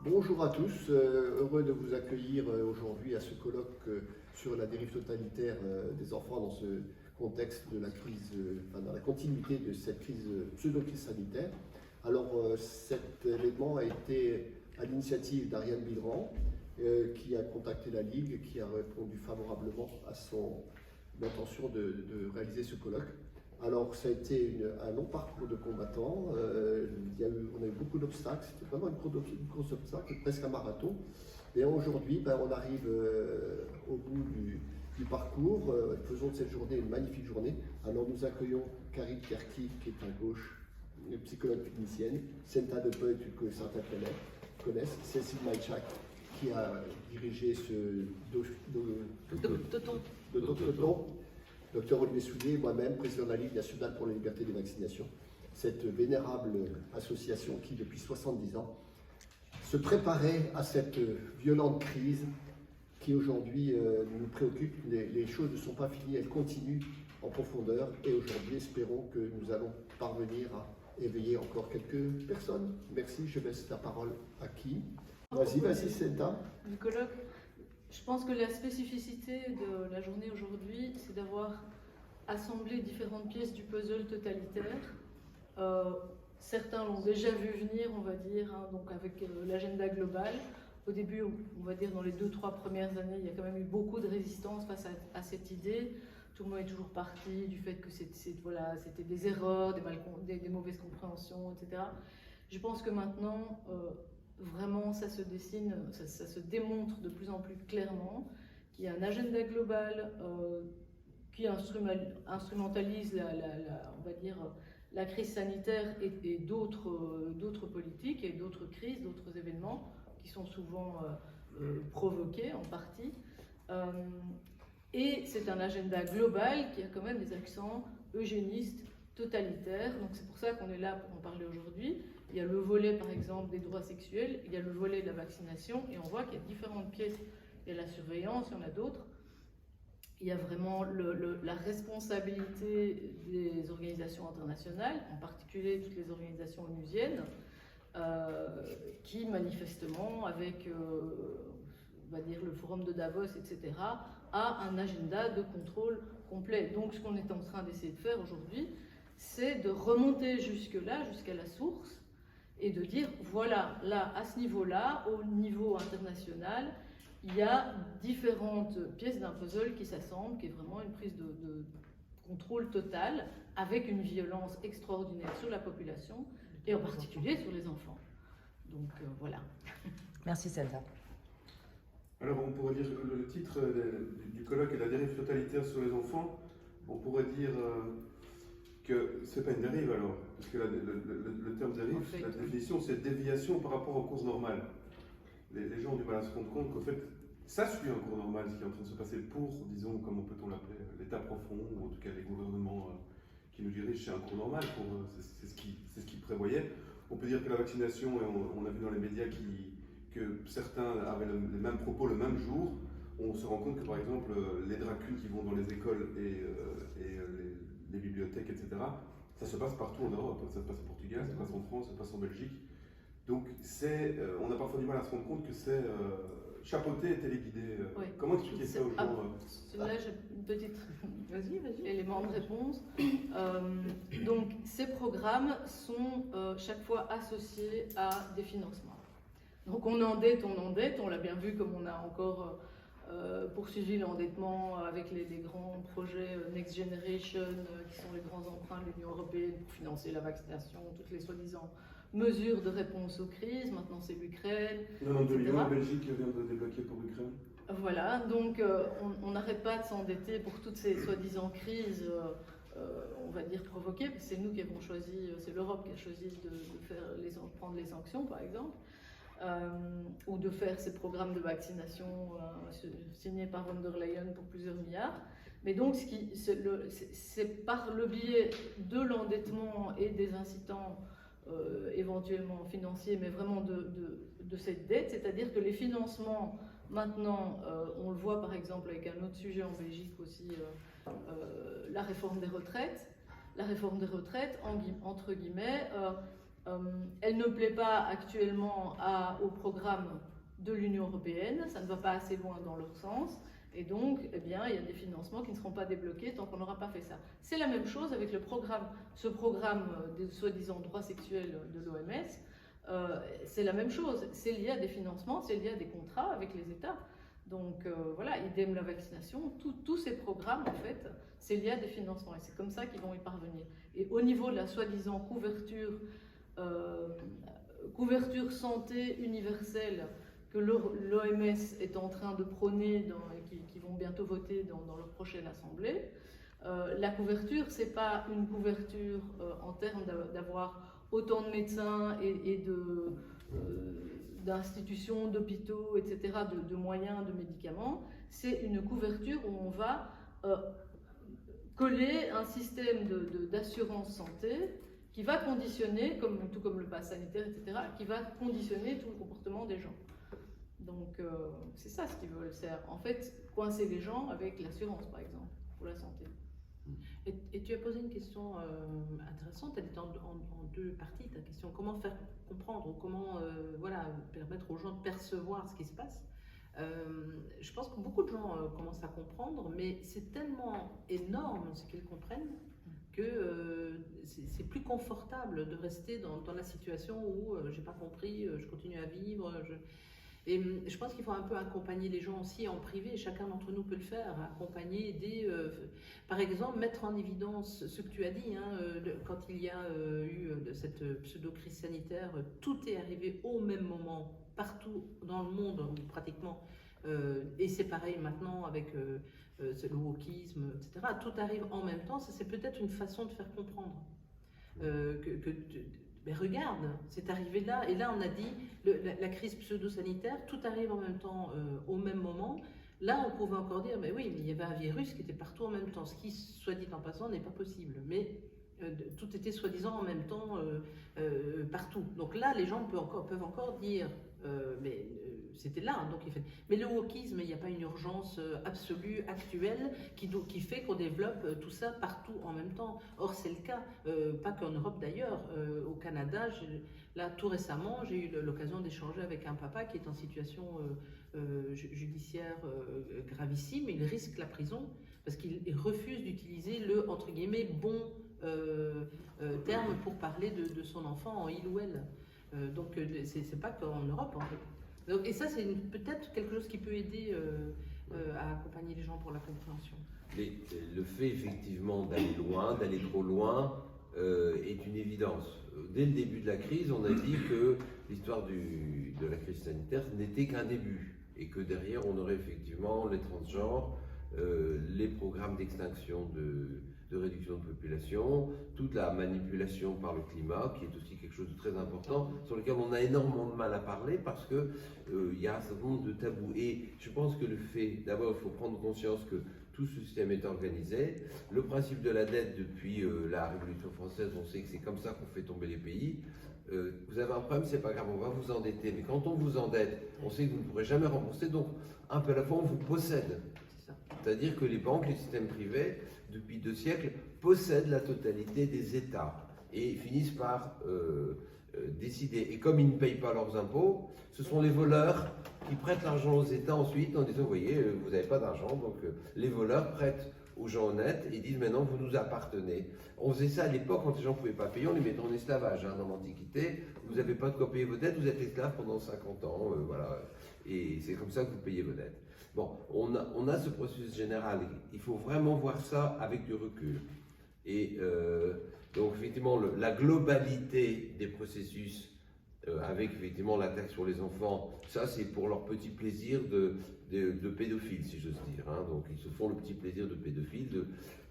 Bonjour à tous, heureux de vous accueillir aujourd'hui à ce colloque sur la dérive totalitaire des enfants dans ce contexte de la crise, dans la continuité de cette crise, pseudo-crise sanitaire. Alors cet événement a été à l'initiative d'Ariane Bilran, qui a contacté la Ligue, qui a répondu favorablement à son intention de réaliser ce colloque. Alors ça a été un long parcours de combattants, on a eu beaucoup d'obstacles, c'était vraiment une course d'obstacles, presque un marathon. Et aujourd'hui, on arrive au bout du parcours, faisons de cette journée une magnifique journée. Alors nous accueillons Karin Kerki, qui est à gauche, une psychologue clinicienne, Senta de Peu, que certains connaissent, Cécile Maïchak, qui a dirigé ce Toton. Docteur Olivier Soulier, moi-même, président de la Ligue nationale pour la liberté des vaccinations, cette vénérable association qui, depuis 70 ans, se préparait à cette violente crise qui aujourd'hui nous préoccupe. Les choses ne sont pas finies, elles continuent en profondeur et aujourd'hui, espérons que nous allons parvenir à éveiller encore quelques personnes. Merci, je laisse la parole à qui? Vas-y, Senta. Du colloque. Je pense que la spécificité de la journée aujourd'hui, c'est d'avoir assemblé différentes pièces du puzzle totalitaire. Certains l'ont déjà vu venir, on va dire, donc avec l'agenda global. Au début, on va dire dans les 2-3 premières années, il y a quand même eu beaucoup de résistance face à cette idée. Tout le monde est toujours parti du fait que c'était des erreurs, des mauvaises compréhensions, etc. Je pense que maintenant, vraiment, ça se dessine, ça se démontre de plus en plus clairement qu'il y a un agenda global qui instrumentalise on va dire, la crise sanitaire et d'autres politiques et d'autres crises, d'autres événements qui sont souvent provoqués en partie. Et c'est un agenda global qui a quand même des accents eugénistes, totalitaires. Donc c'est pour ça qu'on est là pour en parler aujourd'hui. Il y a le volet, par exemple, des droits sexuels, il y a le volet de la vaccination, et on voit qu'il y a différentes pièces. Il y a la surveillance, il y en a d'autres. Il y a vraiment la responsabilité des organisations internationales, en particulier toutes les organisations onusiennes, qui manifestement, avec on va dire le forum de Davos, etc., a un agenda de contrôle complet. Donc ce qu'on est en train d'essayer de faire aujourd'hui, c'est de remonter jusque-là, jusqu'à la source, et de dire, voilà, là, à ce niveau-là, au niveau international, il y a différentes pièces d'un puzzle qui s'assemblent, qui est vraiment une prise de contrôle total, avec une violence extraordinaire sur la population, et en particulier sur les enfants. Donc voilà. Merci Senta. Alors on pourrait dire le titre du colloque est la dérive totalitaire sur les enfants. On pourrait dire que c'est pas une dérive alors, parce que le terme dérive, la définition, c'est déviation par rapport aux courses normales. Les gens ont du mal à se rendre compte qu'en fait, ça suit un cours normal, ce qui est en train de se passer pour, disons, comment peut-on l'appeler, l'état profond, ou en tout cas les gouvernements qui nous dirigent, c'est un cours normal, c'est ce qu'ils prévoyaient. On peut dire que la vaccination, et on a vu dans les médias que certains avaient les mêmes propos le même jour. On se rend compte que par exemple, les drag queens qui vont dans les écoles et les bibliothèques, etc., ça se passe partout en Europe. Ça se passe au Portugal, ça se passe en France, ça se passe en Belgique. Donc on a parfois du mal à se rendre compte que c'est chapeauté et téléguidé. Oui. Comment expliquer ça aux gens Là, j'ai une petite élément de réponse. Donc, ces programmes sont chaque fois associés à des financements. Donc, on endette, on l'a bien vu comme on a encore poursuivi l'endettement avec les grands projets Next Generation, qui sont les grands emprunts de l'Union européenne pour financer la vaccination, toutes les soi-disant mesures de réponse aux crises. Maintenant, c'est l'Ukraine. 92 millions, la Belgique vient de débloquer pour l'Ukraine. Voilà, donc on n'arrête pas de s'endetter pour toutes ces soi-disant crises, on va dire provoquées, parce que c'est nous qui avons choisi, c'est l'Europe qui a choisi de prendre les sanctions, par exemple. Ou de faire ces programmes de vaccination signés par von der Leyen pour plusieurs milliards. Mais donc, c'est par le biais de l'endettement et des incitants éventuellement financiers, mais vraiment de cette dette, c'est-à-dire que les financements, maintenant, on le voit par exemple avec un autre sujet en Belgique aussi, la réforme des retraites. La réforme des retraites, entre guillemets, Elle ne plaît pas actuellement au programme de l'Union européenne, ça ne va pas assez loin dans leur sens, et donc eh bien, il y a des financements qui ne seront pas débloqués tant qu'on n'aura pas fait ça. C'est la même chose avec ce programme des soi-disant droits sexuels de l'OMS, c'est la même chose, c'est lié à des financements, c'est lié à des contrats avec les États. Donc voilà, idem la vaccination, tous ces programmes en fait, c'est lié à des financements et c'est comme ça qu'ils vont y parvenir. Et au niveau de la soi-disant couverture santé universelle que l'OMS est en train de prôner et qui vont bientôt voter dans leur prochaine assemblée, la couverture, c'est pas une couverture en termes d'avoir autant de médecins et d'institutions, d'hôpitaux, etc., de moyens, de médicaments. C'est une couverture où on va coller un système d'assurance santé qui va conditionner, tout comme le pass sanitaire, etc., qui va conditionner tout le comportement des gens. Donc c'est ça ce qu'ils veulent, c'est en fait coincer les gens avec l'assurance, par exemple, pour la santé. Et tu as posé une question intéressante, elle est en deux parties, ta question. Comment faire comprendre, ou comment permettre aux gens de percevoir ce qui se passe. Je pense que beaucoup de gens commencent à comprendre, mais c'est tellement énorme ce qu'ils comprennent que c'est plus confortable de rester dans la situation où j'ai pas compris, je continue à vivre. Et je pense qu'il faut un peu accompagner les gens aussi en privé, chacun d'entre nous peut le faire, accompagner, aider, par exemple, mettre en évidence ce que tu as dit, quand il y a eu cette pseudo-crise sanitaire, tout est arrivé au même moment, partout dans le monde, pratiquement, et c'est pareil maintenant avec le wokisme, etc. Tout arrive en même temps, ça c'est peut-être une façon de faire comprendre mais regarde, c'est arrivé là, et là on a dit, la crise pseudo-sanitaire, tout arrive en même temps, au même moment. Là on pouvait encore dire, mais oui, mais il y avait un virus qui était partout en même temps, ce qui, soit dit en passant, n'est pas possible. Mais tout était soi-disant en même temps partout. Donc là, les gens peuvent encore dire, mais c'était là, donc il fait. Mais le wokisme, il n'y a pas une urgence absolue, actuelle, qui fait qu'on développe tout ça partout en même temps. Or, c'est le cas, pas qu'en Europe d'ailleurs. Au Canada, là, tout récemment, j'ai eu l'occasion d'échanger avec un papa qui est en situation judiciaire gravissime. Il risque la prison parce qu'il refuse d'utiliser le, entre guillemets, bon terme pour parler de son enfant en il ou elle. Donc, c'est pas qu'en Europe, en fait. Donc, et ça, c'est peut-être quelque chose qui peut aider à accompagner les gens pour la compréhension. Le fait, effectivement, d'aller loin, d'aller trop loin, est une évidence. Dès le début de la crise, on a dit que l'histoire de la crise sanitaire n'était qu'un début. Et que derrière, on aurait effectivement les transgenres, les programmes d'extinction de réduction de population, toute la manipulation par le climat, qui est aussi quelque chose de très important, sur lequel on a énormément de mal à parler parce que il y a un certain nombre de tabous. Et je pense que le fait, d'abord, il faut prendre conscience que tout ce système est organisé. Le principe de la dette, depuis la Révolution française, on sait que c'est comme ça qu'on fait tomber les pays. Vous avez un problème, c'est pas grave, on va vous endetter. Mais quand on vous endette, on sait que vous ne pourrez jamais rembourser, donc un peu à la fois, on vous possède. C'est-à-dire que les banques, les systèmes privés, depuis 2 siècles, possèdent la totalité des États et finissent par décider. Et comme ils ne payent pas leurs impôts, ce sont les voleurs qui prêtent l'argent aux États ensuite en disant, vous voyez, vous n'avez pas d'argent, donc les voleurs prêtent aux gens honnêtes et disent, maintenant vous nous appartenez. On faisait ça à l'époque quand les gens ne pouvaient pas payer, on les mettait en esclavage. Dans l'Antiquité, vous n'avez pas de quoi payer vos dettes, vous êtes esclave pendant 50 ans, voilà. Et c'est comme ça que vous payez vos dettes. Bon, on a ce processus général, il faut vraiment voir ça avec du recul. Et donc effectivement, la globalité des processus, avec effectivement l'attaque sur les enfants, ça c'est pour leur petit plaisir de pédophile, si j'ose dire. Donc ils se font le petit plaisir de pédophile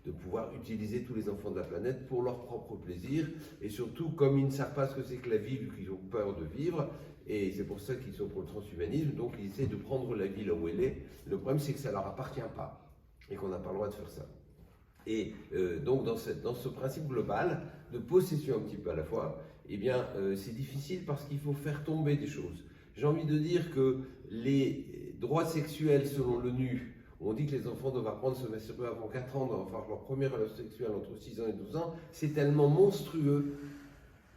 de pouvoir utiliser tous les enfants de la planète pour leur propre plaisir. Et surtout, comme ils ne savent pas ce que c'est que la vie, vu qu'ils ont peur de vivre, et c'est pour ça qu'ils sont pour le transhumanisme, donc ils essaient de prendre la vie là où elle est. Le problème, c'est que ça ne leur appartient pas et qu'on n'a pas le droit de faire ça. Et donc, dans ce principe global de possession un petit peu à la fois, eh bien, c'est difficile parce qu'il faut faire tomber des choses. J'ai envie de dire que les droits sexuels, selon l'ONU, on dit que les enfants doivent apprendre à se masturber avant 4 ans, doivent avoir leur première relation sexuelle entre 6 ans et 12 ans, c'est tellement monstrueux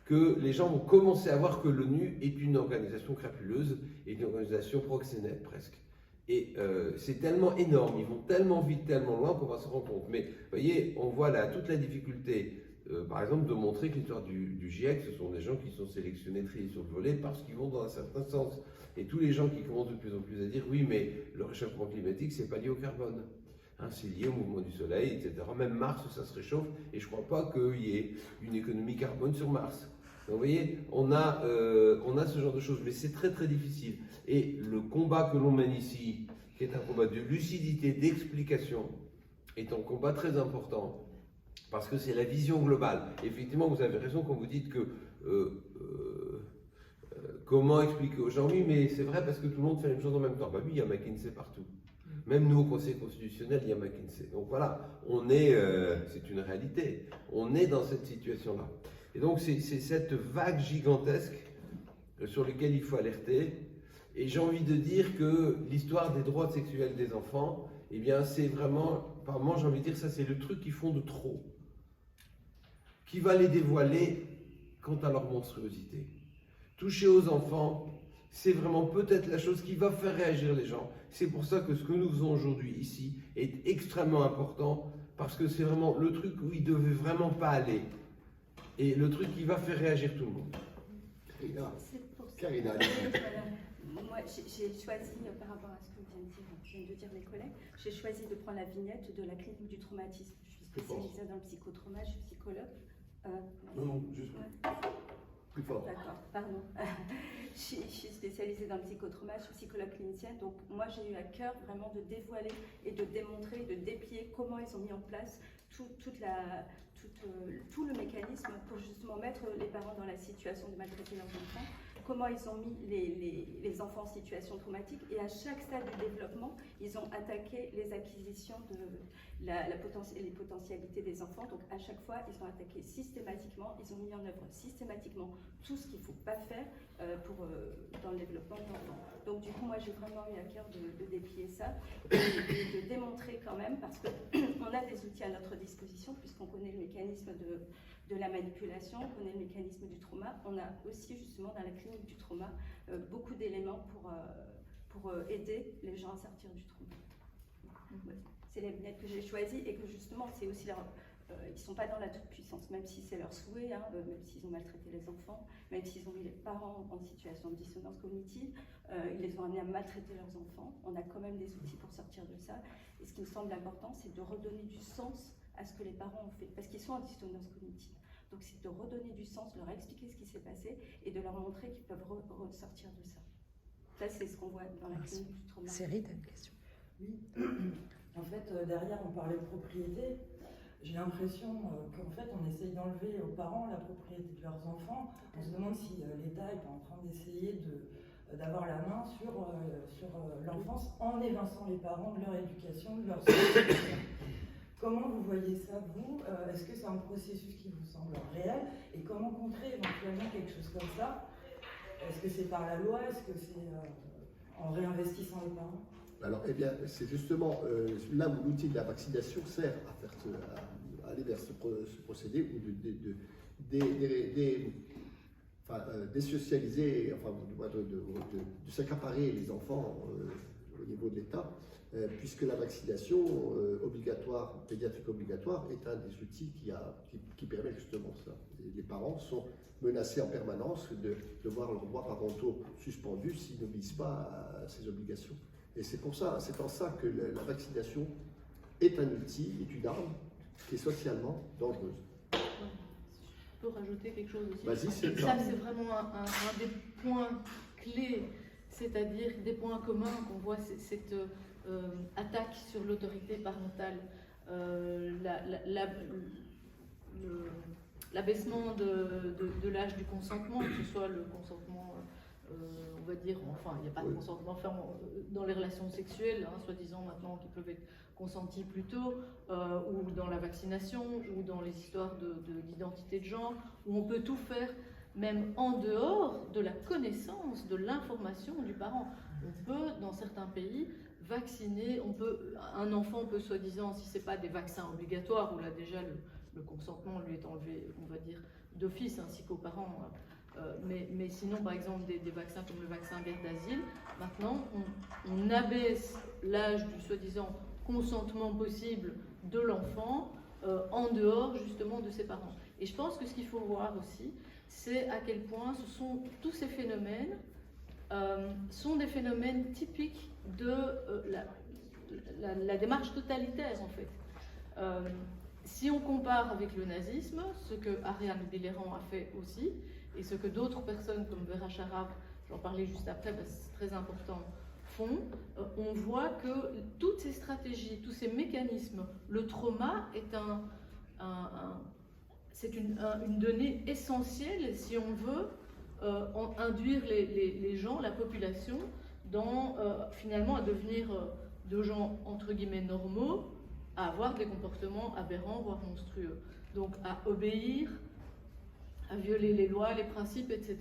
que les gens vont commencer à voir que l'ONU est une organisation crapuleuse, et une organisation proxénète presque. Et c'est tellement énorme, ils vont tellement vite, tellement loin qu'on va se rendre compte. Mais vous voyez, on voit là toute la difficulté, par exemple, de montrer que l'histoire du GIEC, ce sont des gens qui sont sélectionnés, triés sur le volet parce qu'ils vont dans un certain sens. Et tous les gens qui commencent de plus en plus à dire oui, mais le réchauffement climatique, c'est pas lié au carbone. Hein, c'est lié au mouvement du soleil, etc. Même Mars, ça se réchauffe, et je ne crois pas qu'il y ait une économie carbone sur Mars. Donc, vous voyez, on a ce genre de choses, mais c'est très très difficile. Et le combat que l'on mène ici, qui est un combat de lucidité, d'explication, est un combat très important, parce que c'est la vision globale. Effectivement, vous avez raison quand vous dites que comment expliquer aux gens, oui, mais c'est vrai parce que tout le monde fait la même chose en même temps. Bah oui, il y a McKinsey partout. Même nous, au Conseil constitutionnel, il y a McKinsey. Donc voilà, c'est une réalité. On est dans cette situation-là. Et donc, c'est cette vague gigantesque sur laquelle il faut alerter. Et j'ai envie de dire que l'histoire des droits sexuels des enfants, eh bien, c'est vraiment, par moi, j'ai envie de dire, ça, c'est le truc qu'ils font de trop, qui va les dévoiler quant à leur monstruosité. Toucher aux enfants, c'est vraiment peut-être la chose qui va faire réagir les gens. C'est pour ça que ce que nous faisons aujourd'hui ici est extrêmement important, parce que c'est vraiment le truc où il ne devait vraiment pas aller, et le truc qui va faire réagir tout le monde. Karina. Moi, j'ai choisi, par rapport à ce que viennent de dire mes collègues, j'ai choisi de prendre la vignette de la clinique du traumatisme. Je suis spécialisée dans le psychotrauma, je suis psychologue. Non, juste. Plus fort. D'accord, pardon. Je suis spécialisée dans le psychotrauma, je suis psychologue clinicienne, donc moi j'ai eu à cœur vraiment de dévoiler et de démontrer, de déplier comment ils ont mis en place tout le mécanisme pour justement mettre les parents dans la situation de maltraiter leurs enfants, comment ils ont mis les enfants en situation traumatique, et à chaque stade du développement, ils ont attaqué les acquisitions de les potentialités des enfants. Donc à chaque fois, ils ont attaqué systématiquement, ils ont mis en œuvre systématiquement tout ce qu'il ne faut pas faire dans le développement de l'enfant. Donc du coup, moi j'ai vraiment eu à cœur de déplier ça et de démontrer quand même, parce qu'on a des outils à notre disposition, puisqu'on connaît le mécanisme de la manipulation, on connaît le mécanisme du trauma. On a aussi justement dans la clinique du trauma beaucoup d'éléments pour aider les gens à sortir du trauma. C'est la vignette que j'ai choisie, et que justement c'est aussi ils ne sont pas dans la toute-puissance, même si c'est leur souhait, hein, même s'ils ont maltraité les enfants, même s'ils ont mis les parents en situation de dissonance cognitive, ils les ont amenés à maltraiter leurs enfants. On a quand même des outils pour sortir de ça. Et ce qui me semble important, c'est de redonner du sens à ce que les parents ont fait, parce qu'ils sont en dissonance cognitive. Donc c'est de redonner du sens, de leur expliquer ce qui s'est passé et de leur montrer qu'ils peuvent ressortir de ça. Ça, c'est ce qu'on voit dans la clinique du trauma. Cyril, tu as une question? Oui. En fait, derrière, on parlait de propriété. J'ai l'impression qu'en fait, on essaye d'enlever aux parents la propriété de leurs enfants. On se demande si l'État est en train d'essayer d'avoir la main sur l'enfance en évinçant les parents de leur éducation, de leur socialisation. Comment vous voyez ça, vous? Est-ce que c'est un processus qui vous semble réel? Et comment contrer éventuellement quelque chose comme ça? Est-ce que c'est par la loi? Est-ce que c'est en réinvestissant les parents? Alors, eh bien, c'est justement là où l'outil de la vaccination sert à aller vers ce procédé ou désocialiser, enfin, de s'accaparer les enfants au niveau de l'État, puisque la vaccination obligatoire, pédiatrique obligatoire, est un des outils qui permet justement ça. Les parents sont menacés en permanence de voir leurs droits parentaux suspendus s'ils n'obéissent pas à ces obligations. Et c'est en ça que la vaccination est un outil, est une arme qui est socialement dangereuse. Je peux rajouter quelque chose aussi. Vas-y, c'est ça, c'est vraiment un des points clés, c'est-à-dire des points communs qu'on voit, cette attaque sur l'autorité parentale, l'abaissement de l'âge du consentement, que ce soit le consentement, on va dire, enfin, il n'y a pas de consentement ferme dans les relations sexuelles, hein, soi-disant maintenant, qui peuvent être consentis plus tôt, ou dans la vaccination, ou dans les histoires d'identité de genre, où on peut tout faire, même en dehors de la connaissance, de l'information du parent. On peut, dans certains pays, vacciner, un enfant peut soi-disant, si ce n'est pas des vaccins obligatoires, où là déjà le consentement lui est enlevé, on va dire, d'office, ainsi qu'aux parents, mais sinon par exemple des vaccins comme le vaccin garde d'asile, maintenant on abaisse l'âge du soi-disant consentement possible de l'enfant en dehors justement de ses parents. Et je pense que ce qu'il faut voir aussi, c'est à quel point tous ces phénomènes sont des phénomènes typiques de la démarche totalitaire en fait. Si on compare avec le nazisme, ce que Ariane Billerand a fait aussi, et ce que d'autres personnes comme Vera Sharav, j'en parlais juste après parce que c'est très important, font, on voit que toutes ces stratégies, tous ces mécanismes, le trauma est une donnée essentielle si on veut induire les gens, la population, dans finalement à devenir de gens entre guillemets normaux, à avoir des comportements aberrants, voire monstrueux. Donc à obéir, à violer les lois, les principes, etc.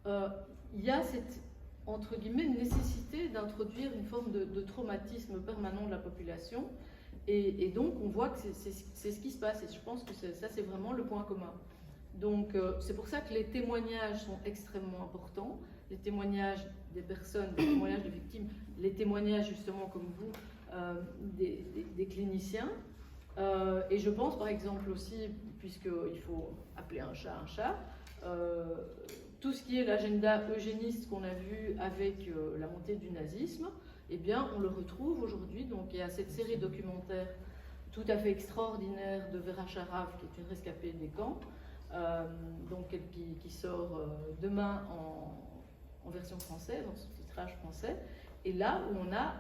Il y a cette, entre guillemets, nécessité d'introduire une forme de traumatisme permanent de la population. Et donc on voit que c'est ce qui se passe. Et je pense que ça, c'est vraiment le point commun. Donc c'est pour ça que les témoignages sont extrêmement importants. Les témoignages des personnes, les témoignages des victimes, les témoignages justement comme vous, des cliniciens. Et je pense par exemple aussi, puisqu'il faut appeler un chat, tout ce qui est l'agenda eugéniste qu'on a vu avec la montée du nazisme, eh bien on le retrouve aujourd'hui. Donc il y a cette série documentaire tout à fait extraordinaire de Vera Sharav, qui est une rescapée des camps, donc qui sort demain en version française, en sous-titrage français. Et là où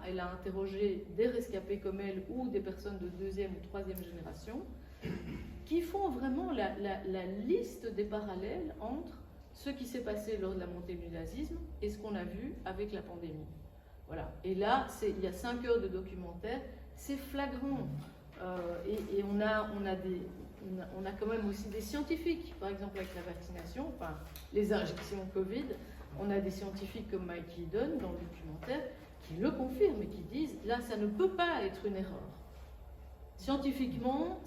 elle a interrogé des rescapés comme elle ou des personnes de 2e ou 3e génération qui font vraiment la liste des parallèles entre ce qui s'est passé lors de la montée du nazisme et ce qu'on a vu avec la pandémie. Voilà. Et là, il y a 5 heures de documentaire, c'est flagrant. Et on a quand même aussi des scientifiques, par exemple avec la vaccination, enfin les injections Covid. On a des scientifiques comme Mike Eden dans le documentaire qui le confirment et qui disent là, ça ne peut pas être une erreur. Scientifiquement,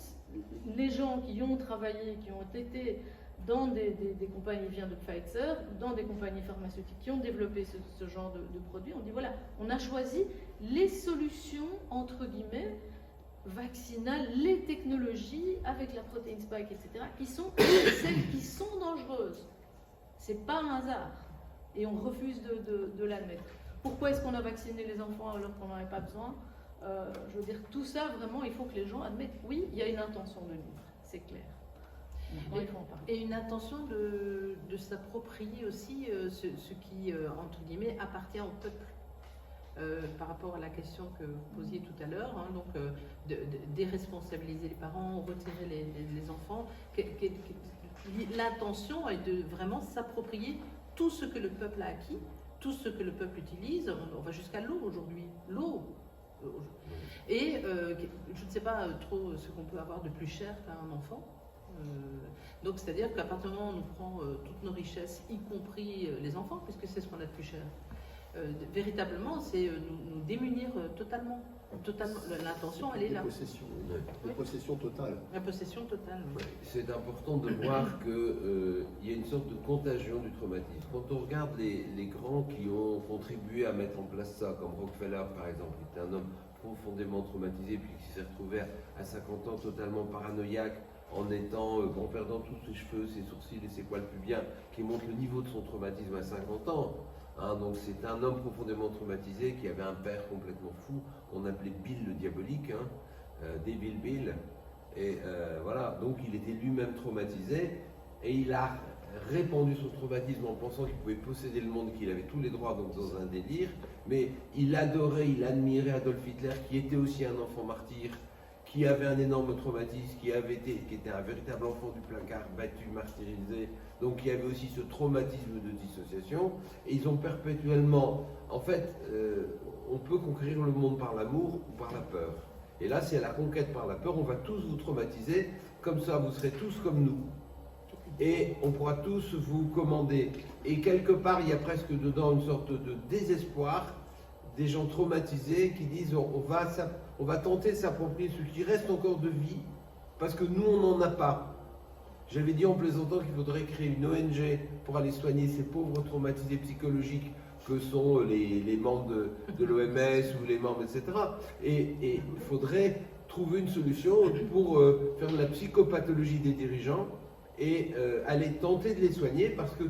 les gens qui ont travaillé, qui ont été dans des compagnies, il vient de Pfizer, dans des compagnies pharmaceutiques qui ont développé ce genre de produits, on dit voilà, on a choisi les solutions, entre guillemets, vaccinales, les technologies avec la protéine spike, etc., qui sont celles qui sont dangereuses. C'est pas un hasard. Et on refuse de l'admettre. Pourquoi est-ce qu'on a vacciné les enfants alors qu'on n'en avait pas besoin? Je veux dire, tout ça, vraiment, il faut que les gens admettent, oui, il y a une intention de nuire, c'est clair. Il faut en parler. Et une intention de s'approprier aussi ce qui, entre guillemets, appartient au peuple. Par rapport à la question que vous posiez tout à l'heure, hein, donc déresponsabiliser les parents, retirer les enfants. L'intention est de vraiment s'approprier tout ce que le peuple a acquis, tout ce que le peuple utilise. On va jusqu'à l'eau aujourd'hui. L'eau. Et je ne sais pas trop ce qu'on peut avoir de plus cher qu'un enfant. Donc c'est-à-dire qu'à partir du moment où on nous prend toutes nos richesses, y compris les enfants, puisque c'est ce qu'on a de plus cher, véritablement, c'est nous démunir totalement. L'intention, elle est là. La possession totale. La possession totale. Oui. C'est important de voir qu'il y a une sorte de contagion du traumatisme. Quand on regarde les grands qui ont contribué à mettre en place ça, comme Rockefeller par exemple, qui était un homme profondément traumatisé, puis qui s'est retrouvé à 50 ans totalement paranoïaque, en perdant tous ses cheveux, ses sourcils et ses poils pubiens, qui montre le niveau de son traumatisme à 50 ans. Hein, donc c'est un homme profondément traumatisé qui avait un père complètement fou, qu'on appelait Bill le diabolique, Devil Bill. Et voilà, donc il était lui-même traumatisé et il a répandu son traumatisme en pensant qu'il pouvait posséder le monde, qu'il avait tous les droits, donc dans un délire. Mais il adorait, il admirait Adolf Hitler, qui était aussi un enfant martyr, qui avait un énorme traumatisme, qui était un véritable enfant du placard, battu, martyrisé, donc qui avait aussi ce traumatisme de dissociation. Et ils ont perpétuellement, en fait, on peut conquérir le monde par l'amour ou par la peur. Et là, c'est à la conquête par la peur, on va tous vous traumatiser, comme ça vous serez tous comme nous. Et on pourra tous vous commander. Et quelque part, il y a presque dedans une sorte de désespoir des gens traumatisés qui disent on va tenter de s'approprier ce qui reste encore de vie, parce que nous, on n'en a pas. J'avais dit en plaisantant qu'il faudrait créer une ONG pour aller soigner ces pauvres traumatisés psychologiques que sont les membres de l'OMS ou les membres, etc. Et il faudrait trouver une solution pour faire de la psychopathologie des dirigeants et aller tenter de les soigner, parce que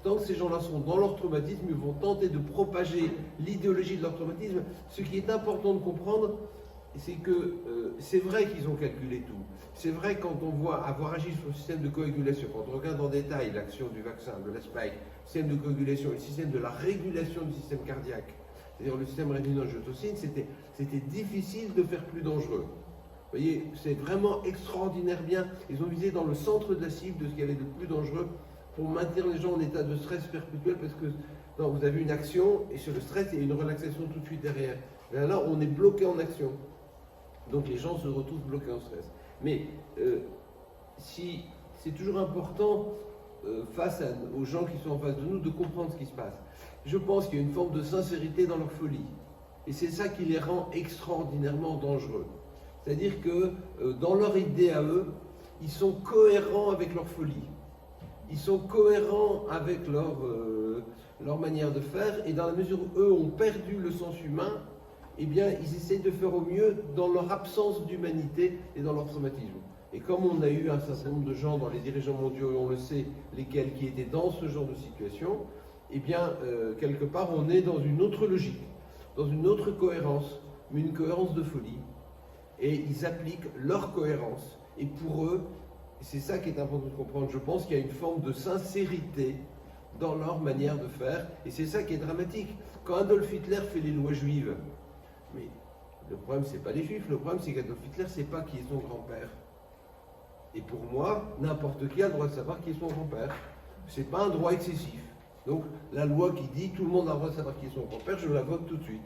tant que ces gens-là sont dans leur traumatisme, ils vont tenter de propager l'idéologie de leur traumatisme. Ce qui est important de comprendre, c'est que c'est vrai qu'ils ont calculé tout. C'est vrai quand on voit avoir agi sur le système de coagulation, quand on regarde en détail l'action du vaccin, de la spike, le système de coagulation, le système de la régulation du système cardiaque, c'est-à-dire le système rénine-angiotensine, c'était difficile de faire plus dangereux. Vous voyez, c'est vraiment extraordinaire bien. Ils ont visé dans le centre de la cible de ce qu'il y avait de plus dangereux pour maintenir les gens en état de stress perpétuel, parce que non, vous avez une action et sur le stress, il y a une relaxation tout de suite derrière. Là, on est bloqué en action. Donc les gens se retrouvent bloqués en stress. Mais si c'est toujours important face aux gens qui sont en face de nous de comprendre ce qui se passe. Je pense qu'il y a une forme de sincérité dans leur folie. Et c'est ça qui les rend extraordinairement dangereux. C'est-à-dire que dans leur idée à eux, ils sont cohérents avec leur folie. Ils sont cohérents avec leur manière de faire. Et dans la mesure où eux ont perdu le sens humain, eh bien, ils essayent de faire au mieux dans leur absence d'humanité et dans leur traumatisme. Et comme on a eu un certain nombre de gens dans les dirigeants mondiaux, et on le sait, lesquels qui étaient dans ce genre de situation, eh bien, quelque part, on est dans une autre logique, dans une autre cohérence, mais une cohérence de folie. Et ils appliquent leur cohérence. Et pour eux, c'est ça qui est important de comprendre. Je pense qu'il y a une forme de sincérité dans leur manière de faire. Et c'est ça qui est dramatique. Quand Adolf Hitler fait les lois juives, mais le problème, c'est pas les juifs. Le problème, c'est qu'Adolf Hitler ne sait pas qui est son grand-père. Et pour moi, n'importe qui a le droit de savoir qui est son grand-père. C'est pas un droit excessif. Donc, la loi qui dit tout le monde a le droit de savoir qui est son grand-père, je la vote tout de suite.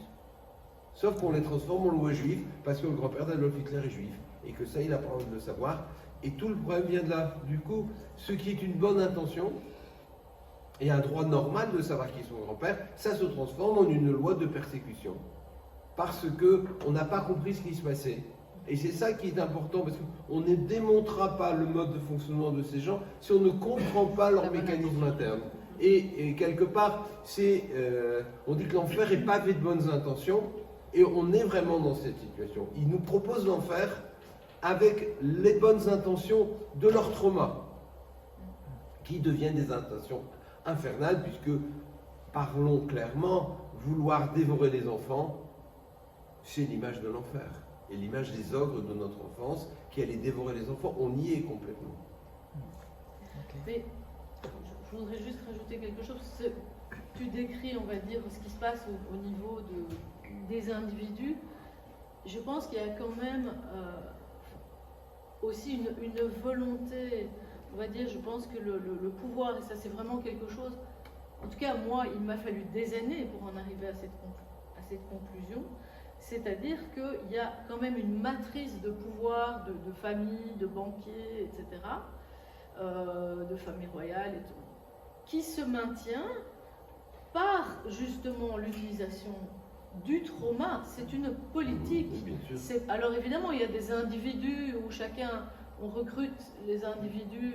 Sauf qu'on les transforme en loi juive parce que le grand-père d'Adolf Hitler est juif. Et que ça, il n'a pas envie de le savoir. Et tout le problème vient de là. Du coup, ce qui est une bonne intention et un droit normal de savoir qui est son grand-père, ça se transforme en une loi de persécution. Parce qu'on n'a pas compris ce qui se passait. Et c'est ça qui est important, parce qu'on ne démontrera pas le mode de fonctionnement de ces gens si on ne comprend pas leur mécanisme interne. Et quelque part, on dit que l'enfer est pavé de bonnes intentions, et on est vraiment dans cette situation. Ils nous proposent l'enfer avec les bonnes intentions de leur trauma, qui deviennent des intentions infernales, puisque, parlons clairement, vouloir dévorer les enfants, c'est l'image de l'enfer. Et l'image des ogres de notre enfance qui allaient dévorer les enfants, on y est complètement. Mais je voudrais juste rajouter quelque chose. Tu décris, on va dire, ce qui se passe au niveau des individus. Je pense qu'il y a quand même aussi une volonté, on va dire, je pense que le pouvoir, et ça c'est vraiment quelque chose, en tout cas moi, il m'a fallu des années pour en arriver à cette conclusion. C'est-à-dire qu'il y a quand même une matrice de pouvoir, de famille, de banquiers, etc., de famille royale, et tout, qui se maintient par justement l'utilisation du trauma. C'est une politique. Alors évidemment, il y a des individus où on recrute les individus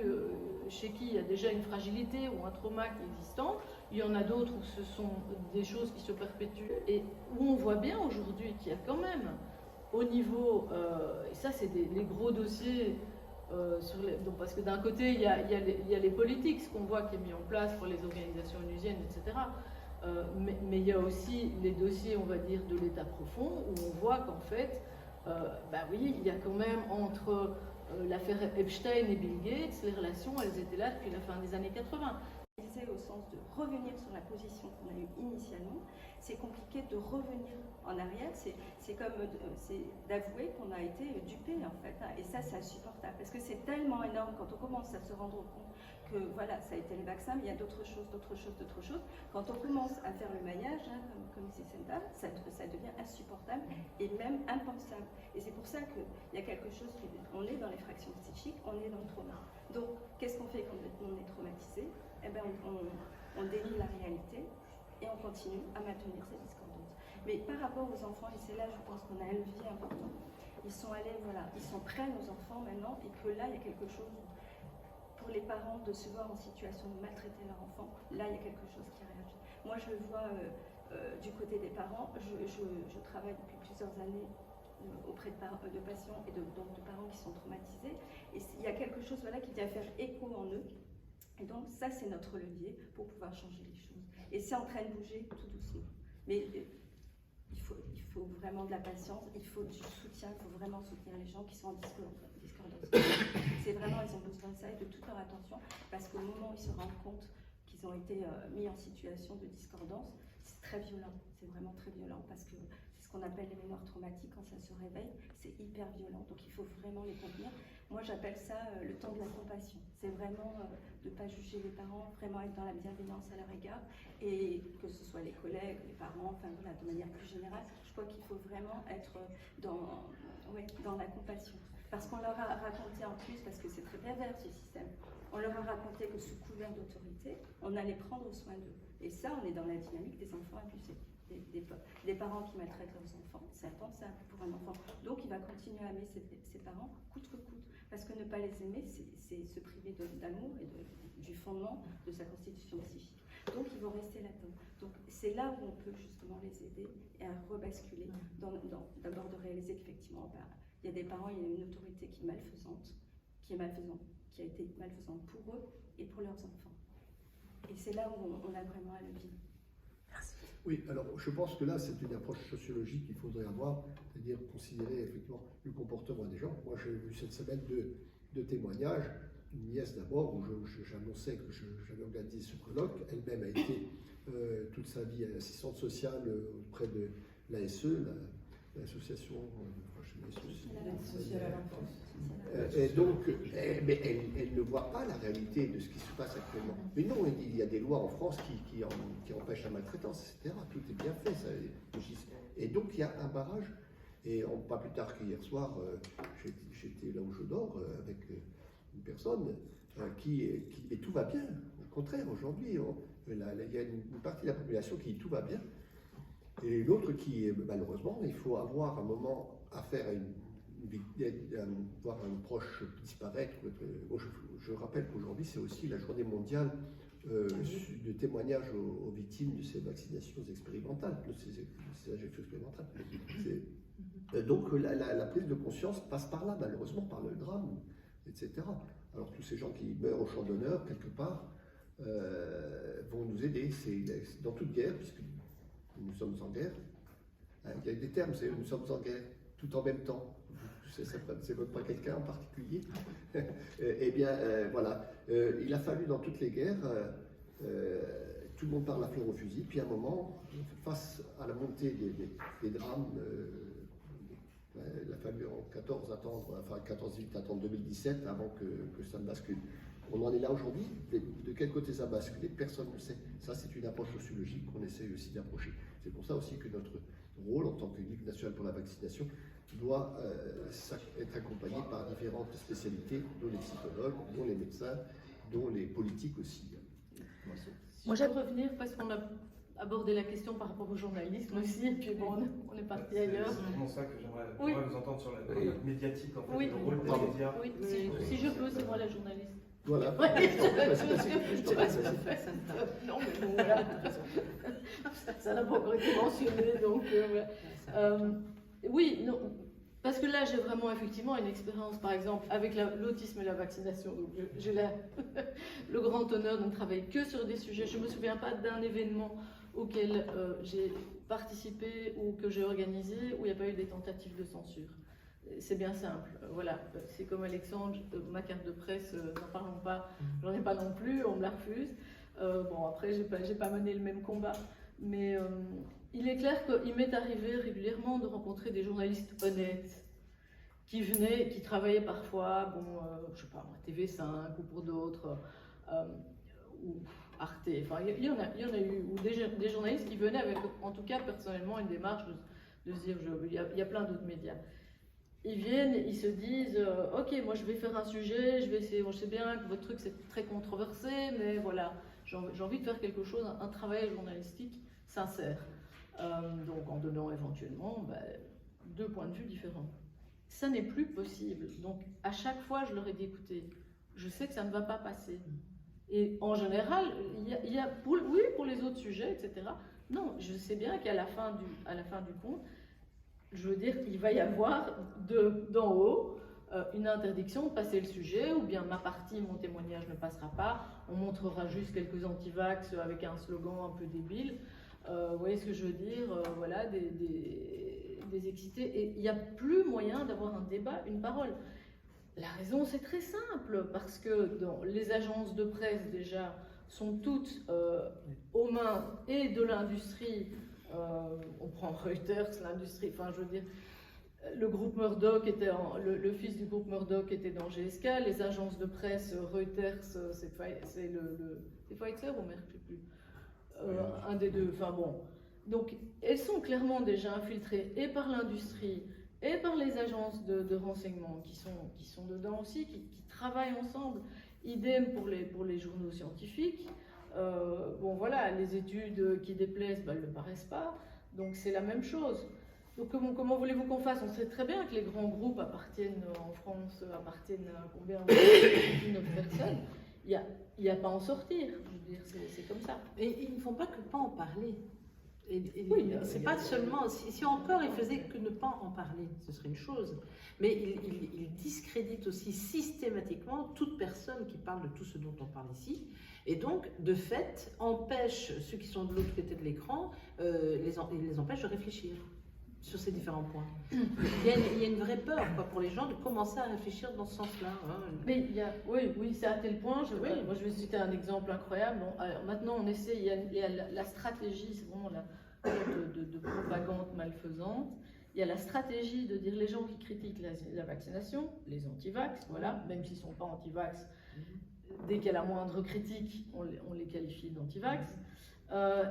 chez qui il y a déjà une fragilité ou un trauma qui est existant. Il y en a d'autres où ce sont des choses qui se perpétuent et où on voit bien aujourd'hui qu'il y a quand même au niveau, et ça c'est les gros dossiers, donc parce que d'un côté il y a les politiques, ce qu'on voit qui est mis en place pour les organisations onusiennes, etc. Mais il y a aussi les dossiers, on va dire, de l'état profond, où on voit qu'en fait, oui, il y a quand même entre l'affaire Epstein et Bill Gates, les relations, elles étaient là depuis la fin des années 80. Au sens de revenir sur la position qu'on a eue initialement, c'est compliqué de revenir en arrière, c'est comme d'avouer qu'on a été dupé en fait, hein, et ça c'est insupportable, parce que c'est tellement énorme quand on commence à se rendre compte que voilà, ça a été les vaccins, mais il y a d'autres choses, quand on commence à faire le maillage, hein, comme c'est Senda, ça devient insupportable et même impensable, et c'est pour ça qu'il y a quelque chose on est dans les fractions psychiques, on est dans le trauma. Donc qu'est-ce qu'on fait quand on est traumatisé? Eh bien, on dénie la réalité et on continue à maintenir cette discordance. Mais par rapport aux enfants, et c'est là, je pense qu'on a un levier important, ils sont allés, voilà, ils sont près, nos enfants, maintenant, et que là, il y a quelque chose, pour les parents, de se voir en situation de maltraiter leur enfant, là, il y a quelque chose qui réagit. Moi, je le vois du côté des parents, je travaille depuis plusieurs années auprès de patients et donc de parents qui sont traumatisés, et il y a quelque chose, voilà, qui vient faire écho en eux, et donc ça, c'est notre levier pour pouvoir changer les choses. Et c'est en train de bouger tout doucement. Mais il faut vraiment de la patience, il faut du soutien, il faut vraiment soutenir les gens qui sont en discordance. C'est vraiment, ils ont besoin de ça et de toute leur attention, parce qu'au moment où ils se rendent compte qu'ils ont été mis en situation de discordance, c'est très violent, c'est vraiment très violent, parce que c'est ce qu'on appelle les mémoires traumatiques, quand ça se réveille, c'est hyper violent, donc il faut vraiment les contenir. Moi, j'appelle ça le temps de la compassion. C'est vraiment de ne pas juger les parents, vraiment être dans la bienveillance à leur égard, et que ce soit les collègues, les parents, enfin voilà, de manière plus générale, je crois qu'il faut vraiment être dans la compassion. Parce qu'on leur a raconté en plus, parce que c'est très pervers ce système, on leur a raconté que sous couvert d'autorité, on allait prendre soin d'eux. Et ça, on est dans la dynamique des enfants abusés. Des parents qui maltraitent leurs enfants, c'est impensable pour un enfant. Donc il va continuer à aimer ses parents coûte que coûte. Parce que ne pas les aimer, c'est se priver d'amour et du fondement de sa constitution psychique. Donc ils vont rester là-dedans. Donc c'est là où on peut justement les aider et à rebasculer, d'abord de réaliser qu'effectivement, il y a des parents, il y a une autorité qui a été malfaisante pour eux et pour leurs enfants. Et c'est là où on a vraiment à levier. Oui, alors je pense que là, c'est une approche sociologique qu'il faudrait avoir, c'est-à-dire considérer effectivement le comportement des gens. Moi, j'ai vu cette semaine de témoignages, une nièce d'abord, où j'annonçais que j'avais organisé ce colloque. Elle-même a été toute sa vie assistante sociale auprès de l'ASE, l'association sociale à l'enfance. Et donc, mais elle ne voit pas la réalité de ce qui se passe actuellement. Mais non, il y a des lois en France qui empêchent la maltraitance, etc. Tout est bien fait. Ça, et donc, il y a un barrage. Et pas plus tard qu'hier soir, j'étais là où je dors avec une personne et tout va bien. Au contraire, aujourd'hui, il y a une partie de la population qui dit tout va bien. Et l'autre qui, malheureusement, il faut avoir un moment à faire voir un proche disparaître. Je rappelle qu'aujourd'hui, c'est aussi la journée mondiale de témoignage aux victimes de ces vaccinations expérimentales, de ces injections expérimentales. Donc la prise de conscience passe par là, malheureusement, par le drame, etc. Alors tous ces gens qui meurent au champ d'honneur, quelque part, vont nous aider. C'est dans toute guerre, puisque nous sommes en guerre. Il y a des termes, c'est nous sommes en guerre, tout en même temps. C'est pas quelqu'un en particulier. Eh bien, voilà. Il a fallu dans toutes les guerres, tout le monde parle à fleur au fusil, puis à un moment, face à la montée des drames, il a fallu en 14-18 attendre 2017 avant que ça ne bascule. On en est là aujourd'hui. De quel côté ça bascule, personne ne sait. Ça, c'est une approche sociologique qu'on essaye aussi d'approcher. C'est pour ça aussi que notre rôle en tant que Ligue nationale pour la vaccination doit être accompagné par différentes spécialités, dont les psychologues, dont les médecins, dont les politiques aussi. Moi, je vais revenir parce qu'on a abordé la question par rapport au journalisme aussi, et puis bon, on est parti ailleurs. C'est vraiment ça que j'aimerais vous entendre sur la médiatique, en fait, Oui. le rôle des médias. Oui, si je peux, c'est moi la journaliste. Voilà. Non, mais bon, voilà, de toute façon, ça n'a pas encore été mentionné, donc oui, non, parce que là, j'ai vraiment effectivement une expérience, par exemple, avec l'autisme et la vaccination, donc j'ai le grand honneur de ne travailler que sur des sujets. Je ne me souviens pas d'un événement auquel j'ai participé ou que j'ai organisé où il n'y a pas eu des tentatives de censure. C'est bien simple, voilà, c'est comme Alexandre, ma carte de presse, n'en parlons pas, j'en ai pas non plus, on me la refuse. Bon, après, j'ai pas mené le même combat, mais il est clair qu'il m'est arrivé régulièrement de rencontrer des journalistes honnêtes qui venaient, qui travaillaient parfois, bon, je sais pas, TV5 ou pour d'autres, ou Arte, enfin, il y en a eu, ou des journalistes qui venaient avec, en tout cas, personnellement, une démarche de se dire, il y a plein d'autres médias. Ils viennent, ils se disent ok, moi je vais faire un sujet, je vais essayer, je sais bien que votre truc c'est très controversé, mais voilà, j'ai envie de faire quelque chose, un travail journalistique sincère. donc en donnant éventuellement 2 points de vue différents. Ça n'est plus possible. Donc à chaque fois, je leur ai dit, écoutez, je sais que ça ne va pas passer. Et en général, il y a pour les autres sujets, etc. Non, je sais bien qu'à la fin du compte, je veux dire, il va y avoir d'en haut une interdiction de passer le sujet, ou bien ma partie, mon témoignage ne passera pas, on montrera juste quelques antivax avec un slogan un peu débile. Vous voyez ce que je veux dire, voilà, des excités. Et il n'y a plus moyen d'avoir un débat, une parole. La raison, c'est très simple, parce que dans les agences de presse, déjà, sont toutes aux mains et de l'industrie. On prend Reuters, l'industrie, enfin, je veux dire, le groupe Murdoch le fils du groupe Murdoch était dans GSK, les agences de presse, Reuters, c'est Pfizer ou Merck, je ne sais plus. Un des deux, enfin bon. Donc, elles sont clairement déjà infiltrées et par l'industrie et par les agences de renseignement qui sont dedans aussi, qui travaillent ensemble. Idem pour les journaux scientifiques. Bon voilà, les études qui déplaisent, elles ne paraissent pas. Donc c'est la même chose. Donc comment voulez-vous qu'on fasse? On sait très bien que les grands groupes appartiennent en France, appartiennent à combien de personnes. Il n'y a pas à en sortir, je veux dire, c'est comme ça. Et ils ne font pas que pas en parler. Oui, c'est pas seulement, si encore ils faisaient que ne pas en parler, ce serait une chose, mais ils discréditent aussi systématiquement toute personne qui parle de tout ce dont on parle ici, et donc de fait empêchent ceux qui sont de l'autre côté de l'écran, les empêchent de réfléchir sur ces différents points. Il y a une vraie peur pour les gens de commencer à réfléchir dans ce sens-là. Hein. Mais oui, c'est à tel point. Moi, je vais citer un exemple incroyable. Bon, alors, maintenant, on essaie. Il y a la stratégie, c'est vraiment de propagande malfaisante. Il y a la stratégie de dire les gens qui critiquent la vaccination, les anti-vax, voilà, même s'ils ne sont pas anti-vax, dès qu'il y a la moindre critique, on les qualifie d'anti-vax.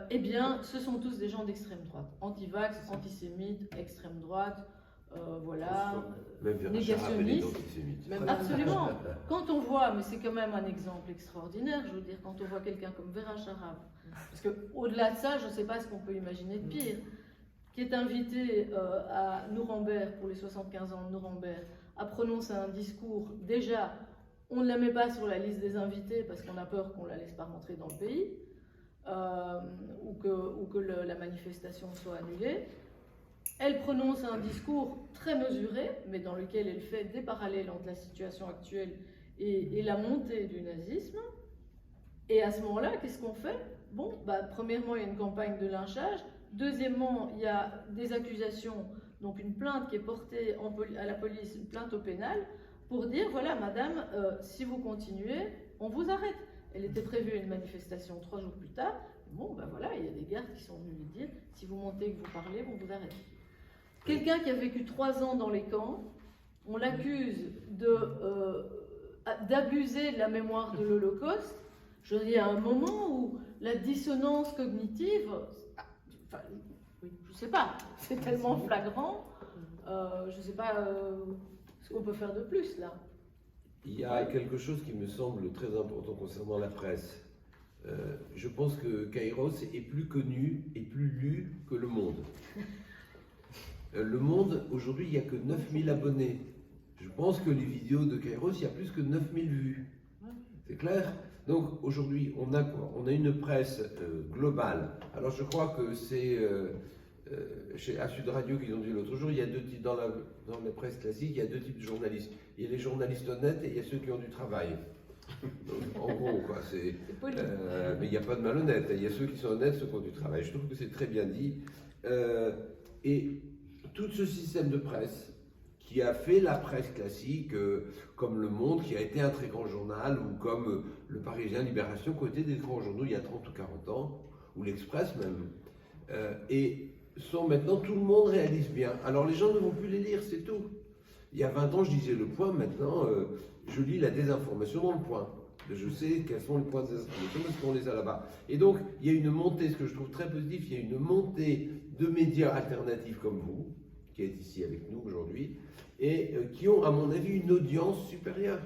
Eh bien, ce sont tous des gens d'extrême droite, anti-vax, antisémites, extrême droite, voilà, négationnistes. Absolument. Quand on voit, mais c'est quand même un exemple extraordinaire, je veux dire, quand on voit quelqu'un comme Vera Sharaf, parce qu'au-delà de ça, je ne sais pas ce qu'on peut imaginer de pire, qui est invité à Nuremberg, pour les 75 ans de Nuremberg, à prononcer un discours, déjà, on ne la met pas sur la liste des invités parce qu'on a peur qu'on ne la laisse pas rentrer dans le pays. Ou que la manifestation soit annulée. Elle prononce un discours très mesuré, mais dans lequel elle fait des parallèles entre la situation actuelle et la montée du nazisme. Et à ce moment-là, qu'est-ce qu'on fait? Bon, premièrement, il y a une campagne de lynchage. Deuxièmement, il y a des accusations, donc une plainte qui est portée à la police, une plainte au pénal, pour dire, voilà, madame, si vous continuez, on vous arrête. Elle était prévue une manifestation 3 jours plus tard. Bon, voilà, il y a des gardes qui sont venus lui dire, si vous montez et que vous parlez, on vous arrête. Quelqu'un qui a vécu 3 ans dans les camps, on l'accuse d'abuser de la mémoire de l'Holocauste. Je veux dire, à un moment où la dissonance cognitive, je ne sais pas, c'est tellement flagrant, je ne sais pas ce qu'on peut faire de plus là. Il y a quelque chose qui me semble très important concernant la presse. Je pense que Kairos est plus connu et plus lu que Le Monde. Le Monde, aujourd'hui, il n'y a que 9000 abonnés. Je pense que les vidéos de Kairos, il y a plus que 9000 vues. C'est clair? Donc aujourd'hui, on a quoi? On a une presse globale. Alors je crois que c'est à Sud Radio qu'ils ont dit l'autre jour, il y a 2 types, dans la presse classique, il y a 2 types de journalistes. Il y a les journalistes honnêtes et il y a ceux qui ont du travail. Donc, en gros, quoi, mais il n'y a pas de malhonnêtes. Il y a ceux qui sont honnêtes, ceux qui ont du travail. Je trouve que c'est très bien dit. Et tout ce système de presse qui a fait la presse classique, comme Le Monde, qui a été un très grand journal, ou comme Le Parisien, Libération, qui ont été des grands journaux il y a 30 ou 40 ans, ou l'Express même, et sont maintenant, tout le monde réalise bien. Alors les gens ne vont plus les lire, c'est tout. Il y a 20 ans, je lisais Le Point, maintenant, je lis la désinformation dans Le Point. Je sais quels sont les points de désinformation parce qu'on les a là-bas. Et donc, il y a une montée, ce que je trouve très positif, il y a une montée de médias alternatifs comme vous, qui êtes ici avec nous aujourd'hui, et qui ont, à mon avis, une audience supérieure.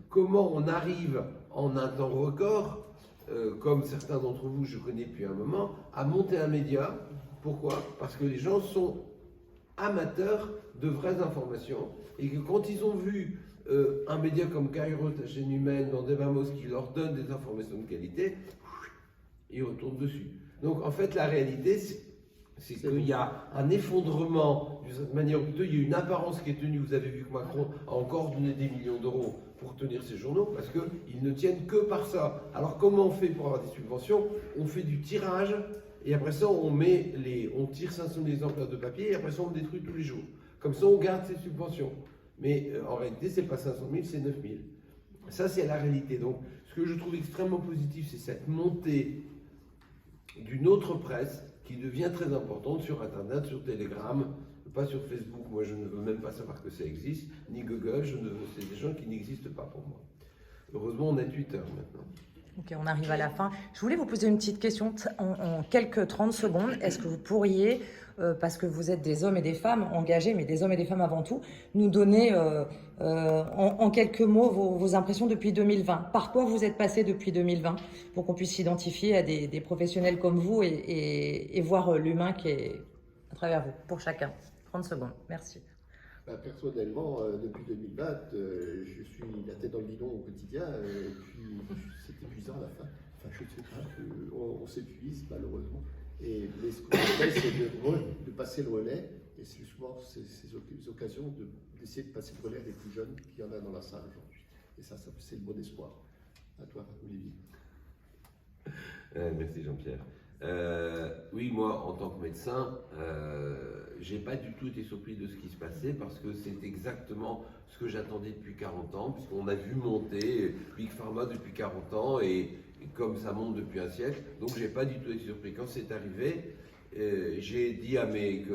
Comment on arrive, en un temps record, comme certains d'entre vous, je connais depuis un moment, à monter un média Pourquoi? Parce que les gens sont amateurs de vraies informations et que quand ils ont vu un média comme Kairos, la chaîne humaine, dans Devamos qui leur donne des informations de qualité, ils retournent dessus. Donc en fait, la réalité, c'est qu'il y a un effondrement d'une certaine manière. Il y a une apparence qui est tenue. Vous avez vu que Macron a encore donné des millions d'euros pour tenir ces journaux parce qu'ils ne tiennent que par ça. Alors comment on fait pour avoir des subventions? On fait du tirage et après ça on tire 500 000 exemplaires de papier et après ça on détruit tous les jours. Comme ça on garde ces subventions. Mais en réalité c'est pas 500 000, c'est 9 000. Ça c'est la réalité. Donc ce que je trouve extrêmement positif, c'est cette montée d'une autre presse qui devient très importante sur Internet, sur Telegram, pas sur Facebook. Moi, je ne veux même pas savoir que ça existe, ni Google. C'est des gens qui n'existent pas pour moi. Heureusement, on a Twitter maintenant. Ok, on arrive à la fin. Je voulais vous poser une petite question en quelques 30 secondes. Est-ce que vous pourriez, parce que vous êtes des hommes et des femmes engagés, mais des hommes et des femmes avant tout, nous donner en quelques mots vos impressions depuis 2020? Par quoi vous êtes passé depuis 2020 pour qu'on puisse s'identifier à des professionnels comme vous et voir l'humain qui est à travers vous, pour chacun? 30 secondes, merci. Personnellement, depuis 2020, je suis la tête dans le guidon au quotidien, et puis c'est épuisant à la fin. Enfin, je ne sais pas, on s'épuise malheureusement. Mais ce qu'on fait, c'est de passer le relais, et c'est souvent ces occasions d'essayer de passer le relais avec les plus jeunes qu'il y en a dans la salle aujourd'hui. Et ça c'est le bon espoir. À toi, Olivier. Merci Jean-Pierre. Oui, moi, en tant que médecin, j'ai pas du tout été surpris de ce qui se passait parce que c'est exactement ce que j'attendais depuis 40 ans, puisqu'on a vu monter Big Pharma depuis 40 ans et comme ça monte depuis un siècle. Donc, j'ai pas du tout été surpris. Quand c'est arrivé, j'ai dit à mes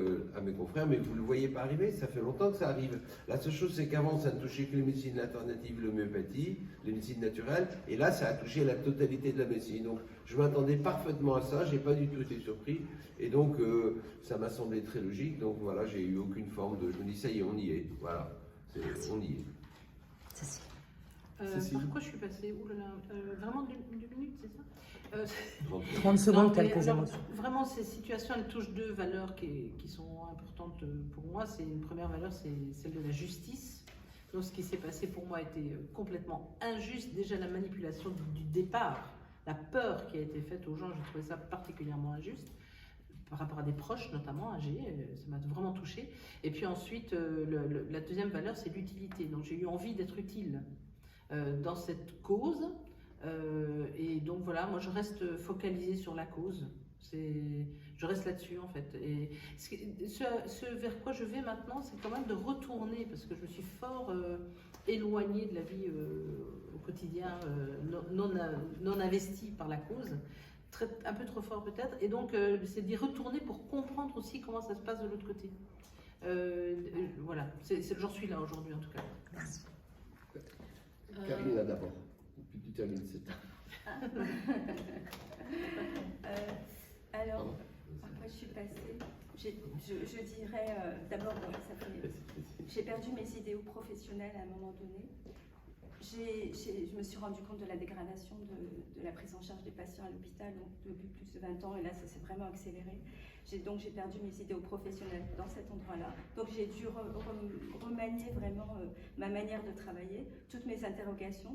confrères, mais vous ne le voyez pas arriver, ça fait longtemps que ça arrive. La seule chose, c'est qu'avant, ça ne touchait que les médecines alternatives, l'homéopathie, les médecines naturelles, et là, ça a touché la totalité de la médecine. Donc, je m'attendais parfaitement à ça, j'ai pas du tout été surpris, et donc, ça m'a semblé très logique. Donc, voilà, j'ai eu aucune forme de... Je me dis, ça y est, on y est. Voilà, on y est. Cécile. Par quoi je suis passée? Ouh là là, vraiment 2 minutes, c'est ça? 30 secondes, Non, quelques alors, émotions. Vraiment, ces situations, elles touchent 2 valeurs qui sont importantes pour moi. C'est une première valeur, c'est celle de la justice. Donc, ce qui s'est passé pour moi était complètement injuste. Déjà, la manipulation du départ, la peur qui a été faite aux gens, j'ai trouvé ça particulièrement injuste. Par rapport à des proches, notamment âgés, ça m'a vraiment touchée. Et puis ensuite, la deuxième valeur, c'est l'utilité. Donc, j'ai eu envie d'être utile dans cette cause. Et donc voilà, moi je reste focalisée sur la cause. Je reste là-dessus en fait. Et ce vers quoi je vais maintenant, c'est quand même de retourner, parce que je me suis fort éloignée de la vie au quotidien, non investie par la cause, un peu trop fort peut-être. Et donc c'est d'y retourner pour comprendre aussi comment ça se passe de l'autre côté. Voilà, j'en suis là aujourd'hui en tout cas. Merci. Karina d'abord, puis tu termines cette. Alors, par quoi je suis passée? Je dirais d'abord, j'ai perdu mes idéaux professionnels à un moment donné. Je me suis rendu compte de la dégradation de la prise en charge des patients à l'hôpital depuis plus de 20 ans, et là ça s'est vraiment accéléré. Donc j'ai perdu mes idéaux professionnels dans cet endroit-là. Donc j'ai dû remanier vraiment ma manière de travailler, toutes mes interrogations.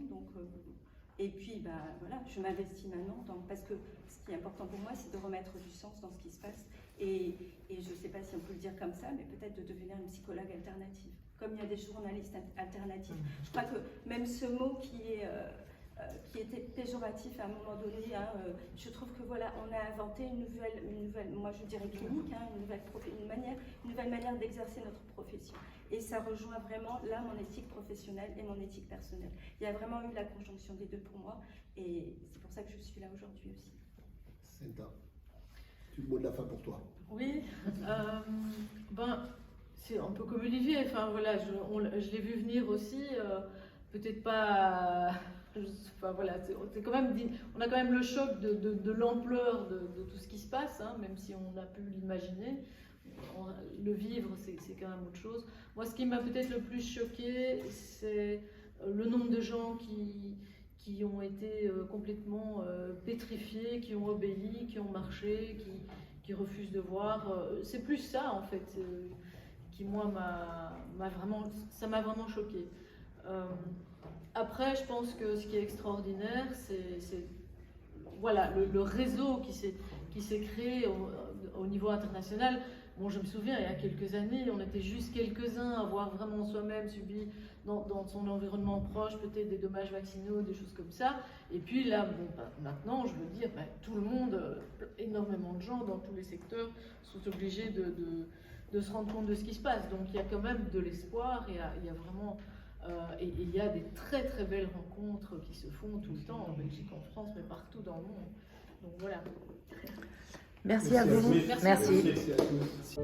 Et puis voilà, je m'investis maintenant parce que ce qui est important pour moi, c'est de remettre du sens dans ce qui se passe. Et je ne sais pas si on peut le dire comme ça, mais peut-être de devenir une psychologue alternative, comme il y a des journalistes alternatifs. Je crois que même ce mot qui était péjoratif à un moment donné, je trouve que voilà, on a inventé une nouvelle, moi je dirais clinique, une nouvelle manière d'exercer notre profession. Et ça rejoint vraiment là mon éthique professionnelle et mon éthique personnelle. Il y a vraiment eu la conjonction des deux pour moi, et c'est pour ça que je suis là aujourd'hui aussi. Senta, tu le mot de la fin pour toi. Oui, c'est un peu comme Olivier, enfin voilà, je l'ai vu venir aussi, peut-être pas, enfin voilà, c'est quand même, on a quand même le choc de l'ampleur de tout ce qui se passe, hein, même si on a pu l'imaginer, le vivre c'est quand même autre chose. Moi ce qui m'a peut-être le plus choqué, c'est le nombre de gens qui ont été complètement pétrifiés, qui ont obéi, qui ont marché, qui refusent de voir. C'est plus ça, en fait, qui, moi, ça m'a vraiment choquée. Après, je pense que ce qui est extraordinaire, c'est voilà, le réseau qui s'est créé au niveau international. Bon, je me souviens, il y a quelques années, on était juste quelques-uns à avoir vraiment soi-même subi dans son environnement proche peut-être des dommages vaccinaux, des choses comme ça. Et puis là, bon, maintenant, je veux dire, tout le monde, énormément de gens dans tous les secteurs sont obligés de se rendre compte de ce qui se passe. Donc il y a quand même de l'espoir, il y a vraiment... et il y a des très très belles rencontres qui se font tout le temps, en Belgique, en France, mais partout dans le monde. Donc voilà. Merci à vous. Merci à tous.